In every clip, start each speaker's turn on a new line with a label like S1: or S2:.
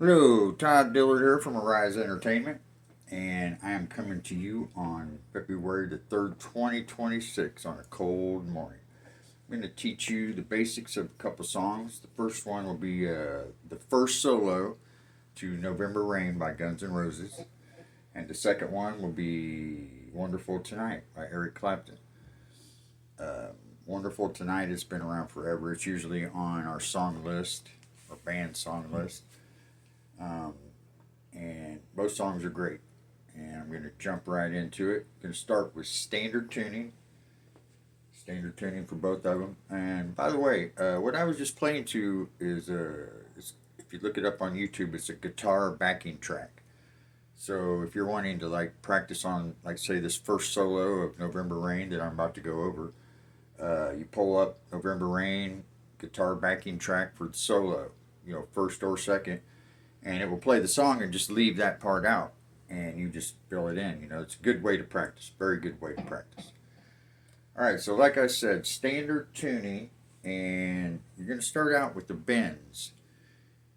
S1: Hello, Todd Dillard here from Arise Entertainment, and I am coming to you on February the 3rd, 2026, on a cold morning. I'm going to teach you the basics of a couple songs. The first one will be the first solo to November Rain by Guns N' Roses, and the second one will be Wonderful Tonight by Eric Clapton. Uh, Wonderful Tonight has been around forever. It's usually on our song list, or band song list. Um, and both songs are great. And I'm going to jump right into it. I'm going to start with standard tuning for both of them. And by the way, what I was just playing to is if you look it up on YouTube, it's a guitar backing track. So if you're wanting to like practice on, like say this first solo of November Rain that I'm about to go over, you pull up November Rain guitar backing track for the solo, first or second, and it will play the song and just leave that part out, and you just fill it in. It's a good way to practice. Very good way to practice. All right, so like I said, standard tuning, and you're going to start out with the bends,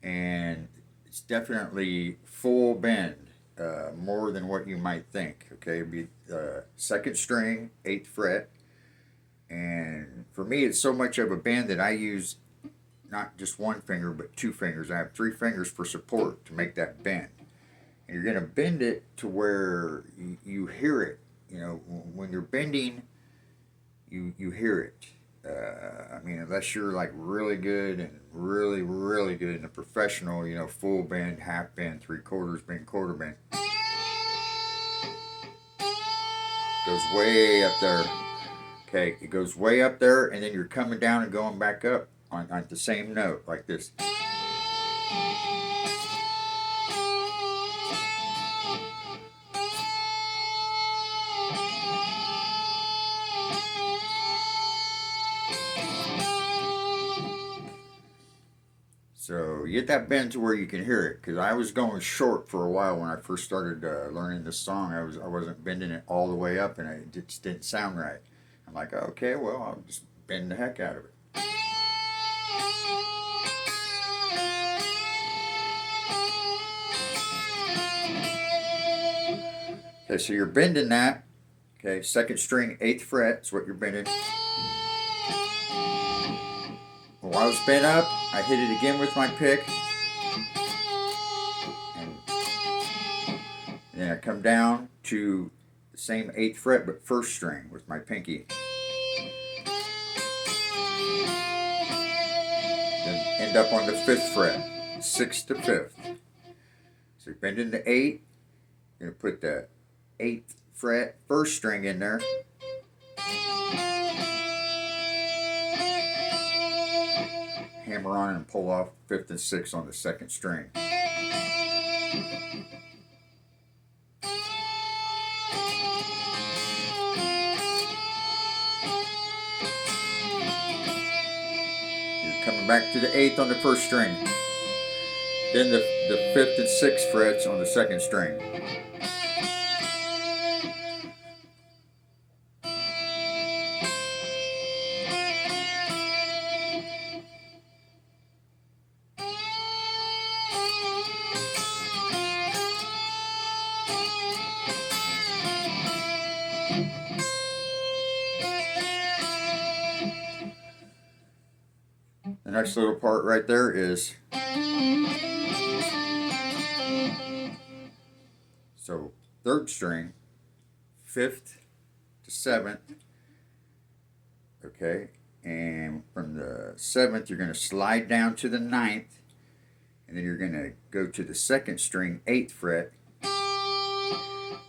S1: and it's definitely full bend, more than what you might think. Okay, it'd be second string, eighth fret, and for me, it's so much of a bend that I use not just one finger but two fingers. I have three fingers for support to make that bend. And you're going to bend it to where you hear it. When you're bending, you hear it. I mean, unless you're like really good and really, really good in a professional, full bend, half bend, three quarters bend, quarter bend, goes way up there. Okay, it goes way up there, and then you're coming down and going back up on the same note like this. So you get that bend to where you can hear it. Because I was going short for a while when I first started learning this song. I wasn't bending it all the way up, and it just didn't sound right. I'm like, okay, well, I'll just bend the heck out of it. Okay, so you're bending that. Okay, second string, eighth fret is what you're bending. While I was bent up, I hit it again with my pick, and then I come down to the same eighth fret but first string with my pinky. Then end up on the fifth fret, sixth to fifth. So you're bending the eight. You're gonna put the eighth fret first string in there. Hammer on and pull off fifth and sixth on the second string. You're coming back to the eighth on the first string. Then the fifth and sixth frets on the second string. The next little part right there is, so third string, fifth to seventh, okay, and from the seventh you're going to slide down to the ninth, and then you're going to go to the second string, eighth fret,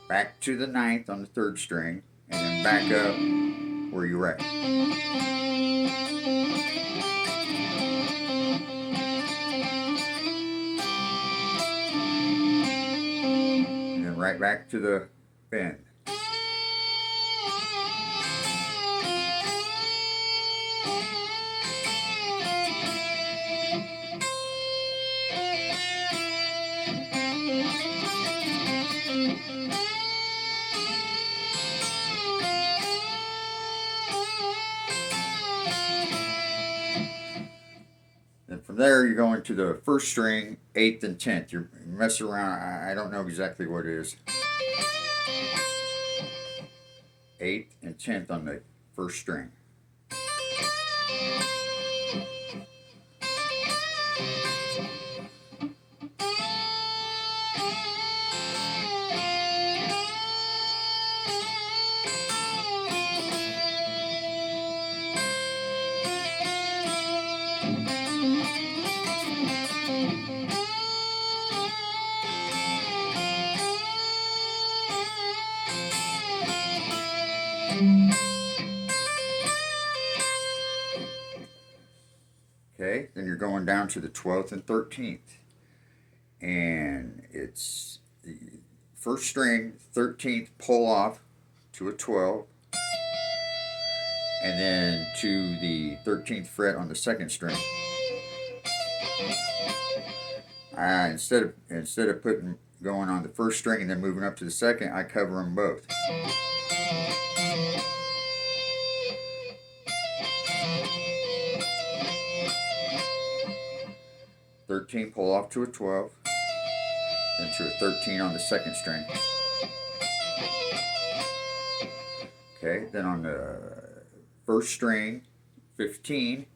S1: back to the ninth on the third string, and then back up where you're at. And then right back to the bend. Then from there, you're going to the first string, 8th and 10th. You're messing around. I don't know exactly what it is. 8th and 10th on the first string. Okay, then you're going down to the 12th and 13th. And it's the first string, 13th, pull off to a 12. And then to the 13th fret on the second string. Instead of putting going on the first string and then moving up to the second, I cover them both. "13" pull off to a 12, then to a 13 on the second string. Okay, then on the first string, 15,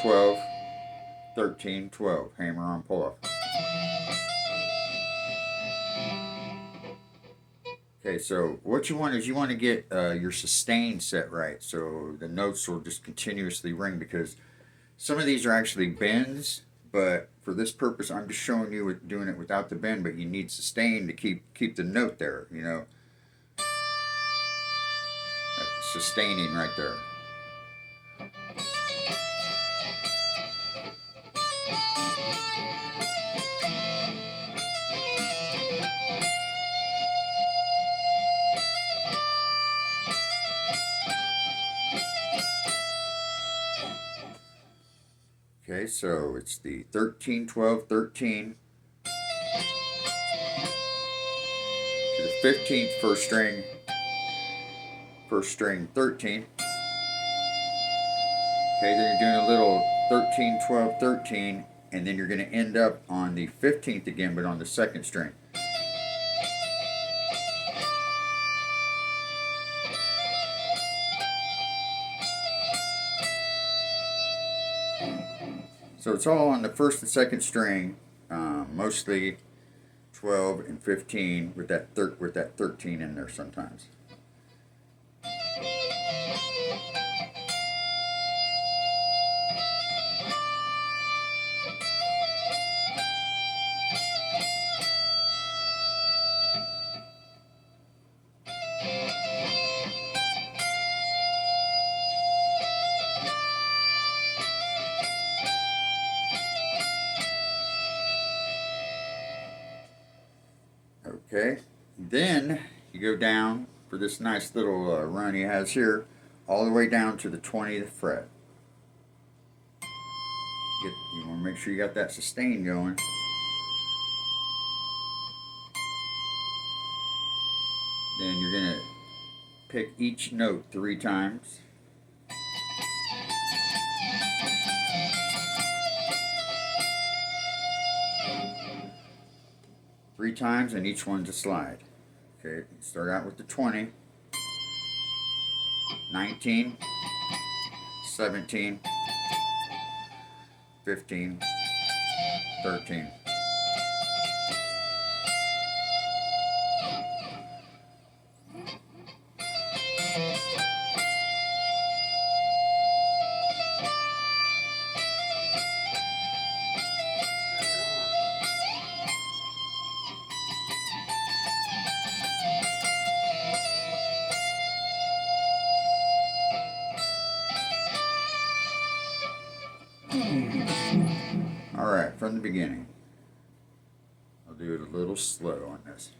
S1: "12, 13, 12, hammer on pull off. Okay, so what you want is you want to get your sustain set right, so the notes will just continuously ring, because some of these are actually bends, but for this purpose, I'm just showing you doing it without the bend, but you need sustain to keep the note there, you know. That's sustaining right there. Okay, so it's the 13, 12, 13 to the 15th first string, 13. Okay, then you're doing a little 13, 12, 13, and then you're going to end up on the 15th again, but on the second string. So it's all on the first and second string, mostly 12 and 15 with that 13 in there sometimes. Okay, then you go down for this nice little run he has here, all the way down to the 20th fret. You want to make sure you got that sustain going. Then you're going to pick each note 3 times. Three times, and each one's a slide. Okay, start out with the 20, 19, 17, 15, 13. Alright, from the beginning. I'll do it a little slow on this.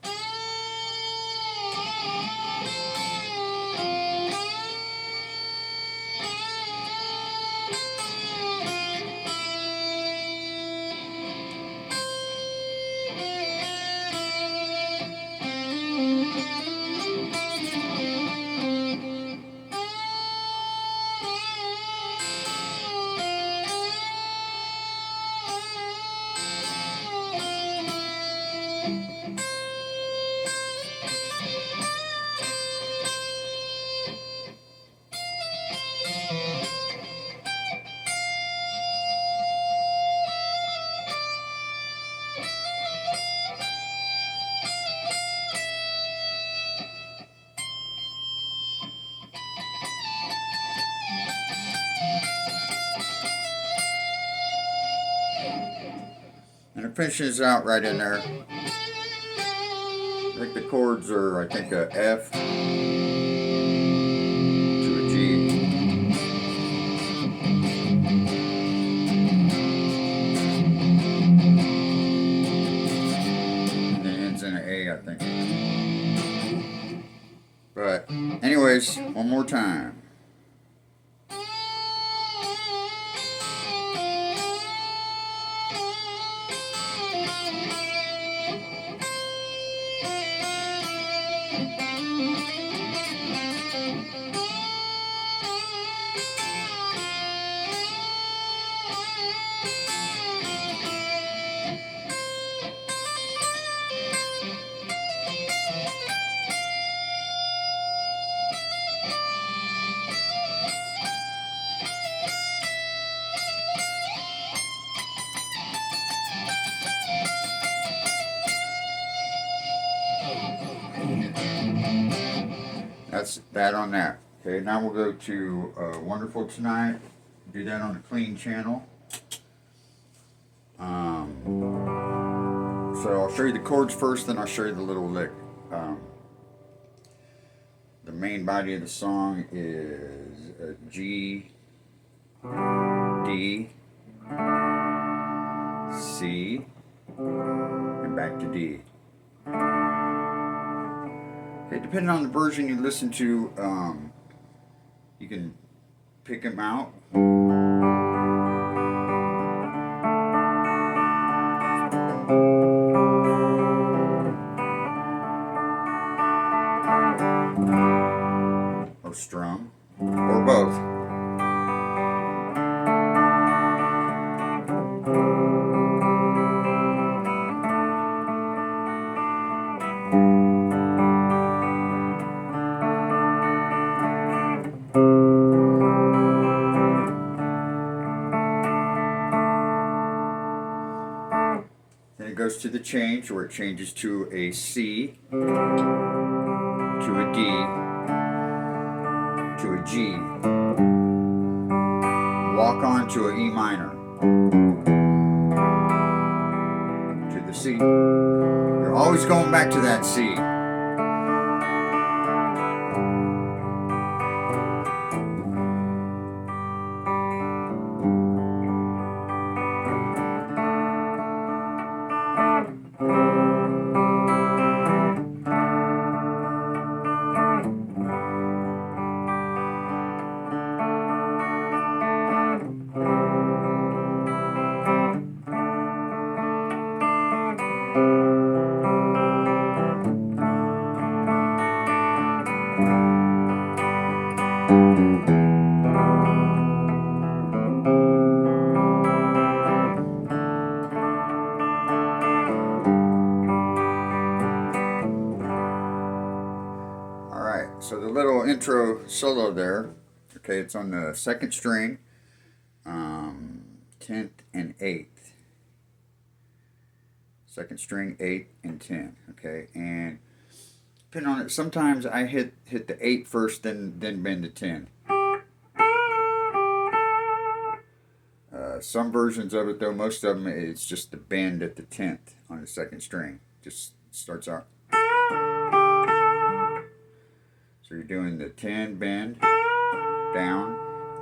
S1: And it finishes out right in there. I think the chords are, I think, a F to a G. And then it ends in an A, I think. But, anyways, one more time. That's that on that. Okay, now we'll go to Wonderful Tonight. Do that on a clean channel. So I'll show you the chords first, then I'll show you the little lick. The main body of the song is G, D, C, and back to D. Okay, depending on the version you listen to, you can pick them out. Or strum, or both. Then it goes to the change, where it changes to a C, to a D, to a G, walk on to an E minor, to the C. You're always going back to that C. So the little intro solo there, okay, it's on the second string, 10th and 8th. Second string, 8 and 10, okay, and depending on it, sometimes I hit the 8 first, then bend to 10. Some versions of it, though, most of them, it's just the bend at the 10th on the second string. Just starts out. So you're doing the 10 bend, down,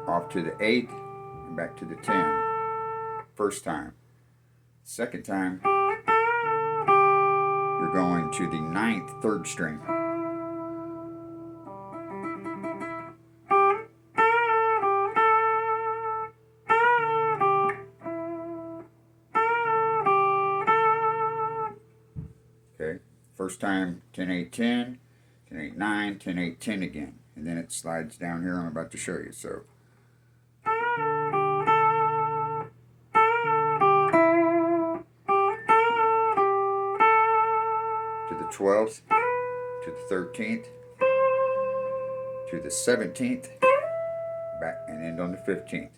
S1: off to the 8, and back to the 10. First time. Second time, you're going to the 9th, third string. Okay, first time 10, 8, 10. 10, 8, 9, 10, 8, 10 again. And then it slides down here. I'm about to show you. So, to the 12th, to the 13th, to the 17th, back and end on the 15th.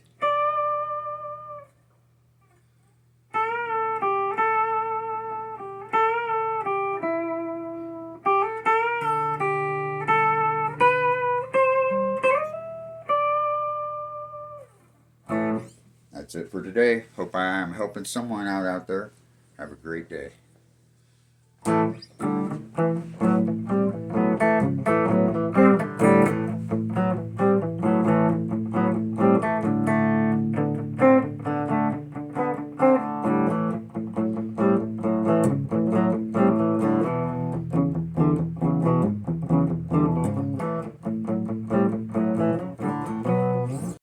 S1: That's it for today. Hope I am helping someone out there. Have a great day.